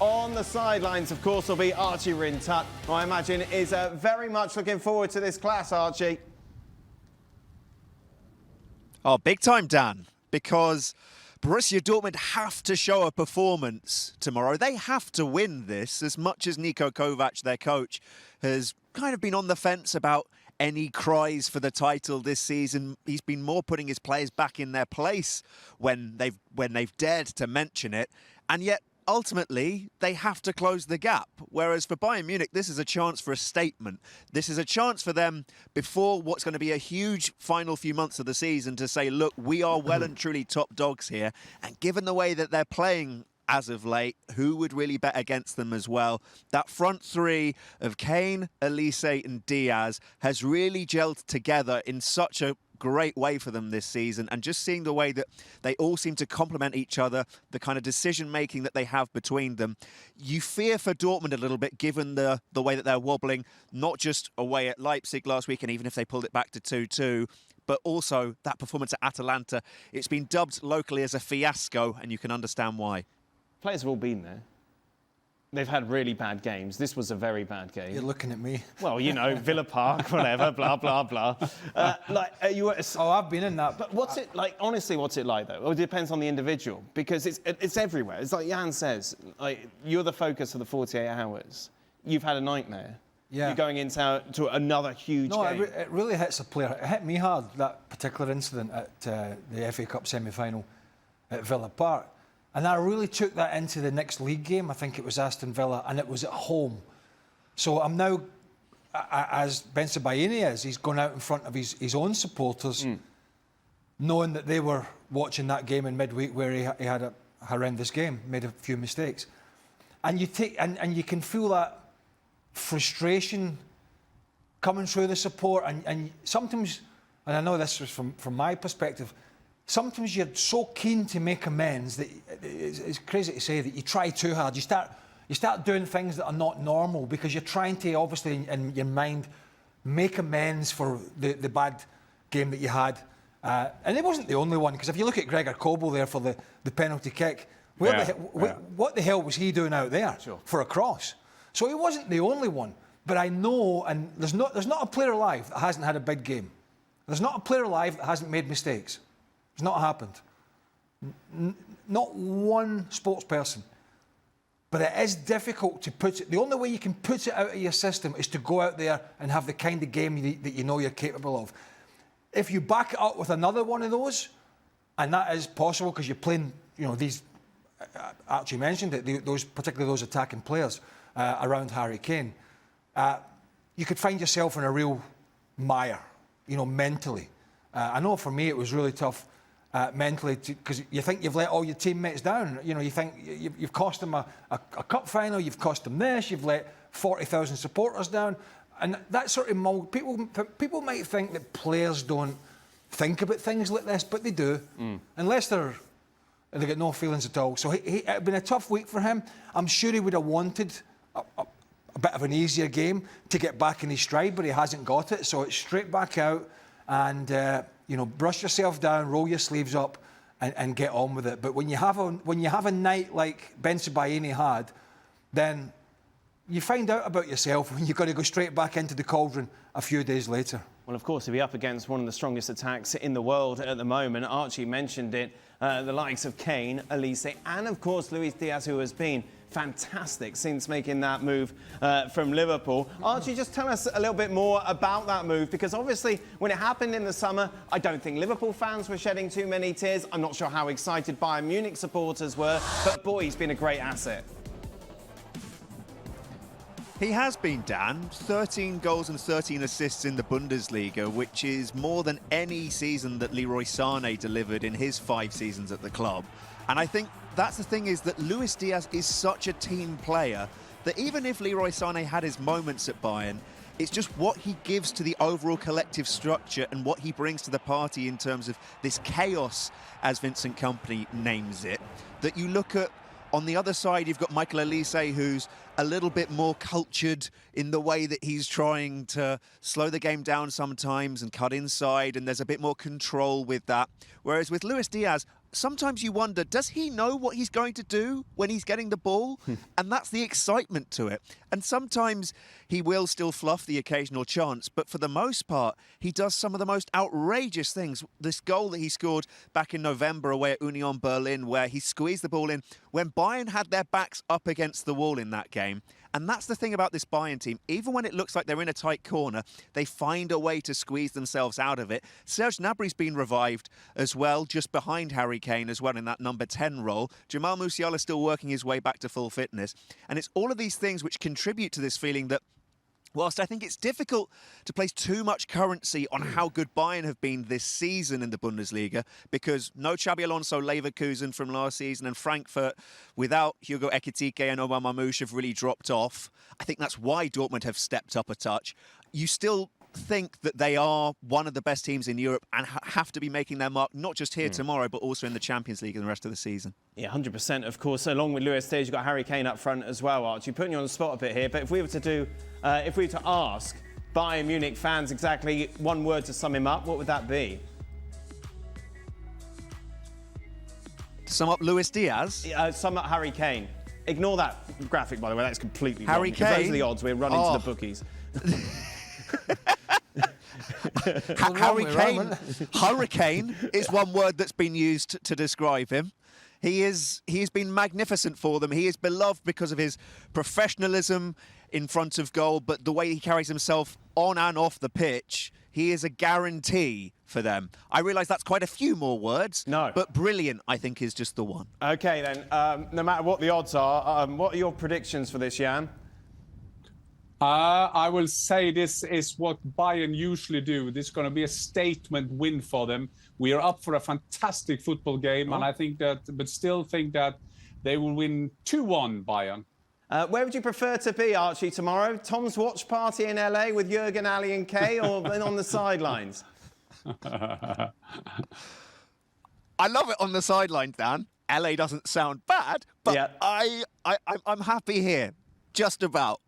On the sidelines, of course, will be Archie Rhind-Tutt, who I imagine is very much looking forward to this clash, Archie. Oh, big time, Dan, because Borussia Dortmund have to show a performance tomorrow. They have to win this, as much as Niko Kovac, their coach, has kind of been on the fence about any cries for the title this season. He's been more putting his players back in their place when they've dared to mention it. And yet, ultimately, they have to close the gap. Whereas for Bayern Munich, this is a chance for a statement. This is a chance for them before what's going to be a huge final few months of the season to say, look, we are well and truly top dogs here. And given the way that they're playing as of late, who would really bet against them as well? That front three of Kane, Elise and Diaz has really gelled together in such a great way for them this season, and just seeing the way that they all seem to complement each other, the kind of decision-making that they have between them, you fear for Dortmund a little bit, given the way that they're wobbling, not just away at Leipzig last week, and even if they pulled it back to 2-2, but also that performance at Atalanta. It's been dubbed locally as a fiasco, and you can understand why. Players have all been there. They've had really bad games. This was a very bad game. You're looking at me. Well, you know, Villa Park, whatever, blah, blah, blah. I've been in that. But what's it like, honestly, what's it like, though? Well, it depends on the individual, because it's everywhere. It's like Jan says, like, you're the focus of the 48 hours. You've had a nightmare. Yeah. You're going into another huge game. It really hits a player. It hit me hard, that particular incident at the FA Cup semi-final at Villa Park. And I really took that into the next league game. I think it was Aston Villa, and it was at home. So I'm now, as Bensebaini is, he's gone out in front of his own supporters, knowing that they were watching that game in midweek where he had a horrendous game, made a few mistakes. And you can feel that frustration coming through the support. And sometimes, and I know this was from my perspective, sometimes you're so keen to make amends that it's crazy to say that you try too hard. You start doing things that are not normal because you're trying to, obviously, in your mind, make amends for the bad game that you had. And it wasn't the only one, because if you look at Gregor Kobel there for the penalty kick, what the hell was he doing out there for a cross? So he wasn't the only one. But I know, and there's not a player alive that hasn't had a big game. There's not a player alive that hasn't made mistakes. It's not happened. Not one sports person. But it is difficult to put it. The only way you can put it out of your system is to go out there and have the kind of game that you know you're capable of. If you back it up with another one of those, and that is possible because you're playing, these, Archie mentioned it, particularly those attacking players around Harry Kane, you could find yourself in a real mire, mentally. I know for me it was really tough. Mentally, because you think you've let all your teammates down. You think you've cost them a cup final, you've cost them this, you've let 40,000 supporters down. And that sort of mould, people might think that players don't think about things like this, but they do. Unless they get no feelings at all. So it'd been a tough week for him. I'm sure he would have wanted a bit of an easier game to get back in his stride, but he hasn't got it. So it's straight back out and brush yourself down, roll your sleeves up, and get on with it. But when you have a night like Bensebaini had, then you find out about yourself when you've got to go straight back into the cauldron a few days later. Well, of course, he'll be up against one of the strongest attacks in the world at the moment. Archie mentioned it, the likes of Kane, Elise, and of course Luis Diaz, who has been fantastic since making that move from Liverpool. Archie, just tell us a little bit more about that move, because obviously when it happened in the summer, I don't think Liverpool fans were shedding too many tears. I'm not sure how excited Bayern Munich supporters were, but boy, he's been a great asset. He has been, Dan. 13 goals and 13 assists in the Bundesliga, which is more than any season that Leroy Sané delivered in his 5 seasons at the club. And I think that's the thing, is that Luis Diaz is such a team player that even if Leroy Sané had his moments at Bayern, it's just what he gives to the overall collective structure and what he brings to the party in terms of this chaos, as Vincent Kompany names it, that you look at. On the other side, you've got Michael Elise, who's a little bit more cultured in the way that he's trying to slow the game down sometimes and cut inside, and there's a bit more control with that. Whereas with Luis Diaz, sometimes you wonder, does he know what he's going to do when he's getting the ball? And that's the excitement to it. And sometimes he will still fluff the occasional chance, but for the most part, he does some of the most outrageous things. This goal that he scored back in November away at Union Berlin, where he squeezed the ball in when Bayern had their backs up against the wall in that game. And that's the thing about this Bayern team. Even when it looks like they're in a tight corner, they find a way to squeeze themselves out of it. Serge Gnabry's been revived as well, just behind Harry Kane as well in that number 10 role. Jamal Musiala still working his way back to full fitness. And it's all of these things which contribute to this feeling that whilst I think it's difficult to place too much currency on how good Bayern have been this season in the Bundesliga, because no Xabi Alonso Leverkusen from last season and Frankfurt without Hugo Ekitike and Omar Mamouche have really dropped off. I think that's why Dortmund have stepped up a touch. You still think that they are one of the best teams in Europe and have to be making their mark, not just here tomorrow, but also in the Champions League and the rest of the season. Yeah, 100%, of course. Along with Luis Diaz, you've got Harry Kane up front as well, Archie. Putting you on the spot a bit here, but if we were to ask Bayern Munich fans exactly one word to sum him up, what would that be? To sum up Luis Diaz? Sum up Harry Kane. Ignore that graphic, by the way. That's completely Harry wrong. Kane? Those are the odds. We're running to the bookies. Hurricane is one word that's been used to describe him. He's been magnificent for them. He is beloved because of his professionalism in front of goal, but the way he carries himself on and off the pitch, he is a guarantee for them. I realise that's quite a few more words, but brilliant, I think, is just the one. OK, then, no matter what the odds are, what are your predictions for this, Jan? I will say this is what Bayern usually do. This is going to be a statement win for them. We are up for a fantastic football game, and I think that, but still think that they will win 2-1 Bayern. Where would you prefer to be, Archie, tomorrow? Tom's watch party in LA with Jurgen, Ali and Kay, or on the sidelines? I love it on the sidelines, Dan. LA doesn't sound bad, but I'm happy here, just about.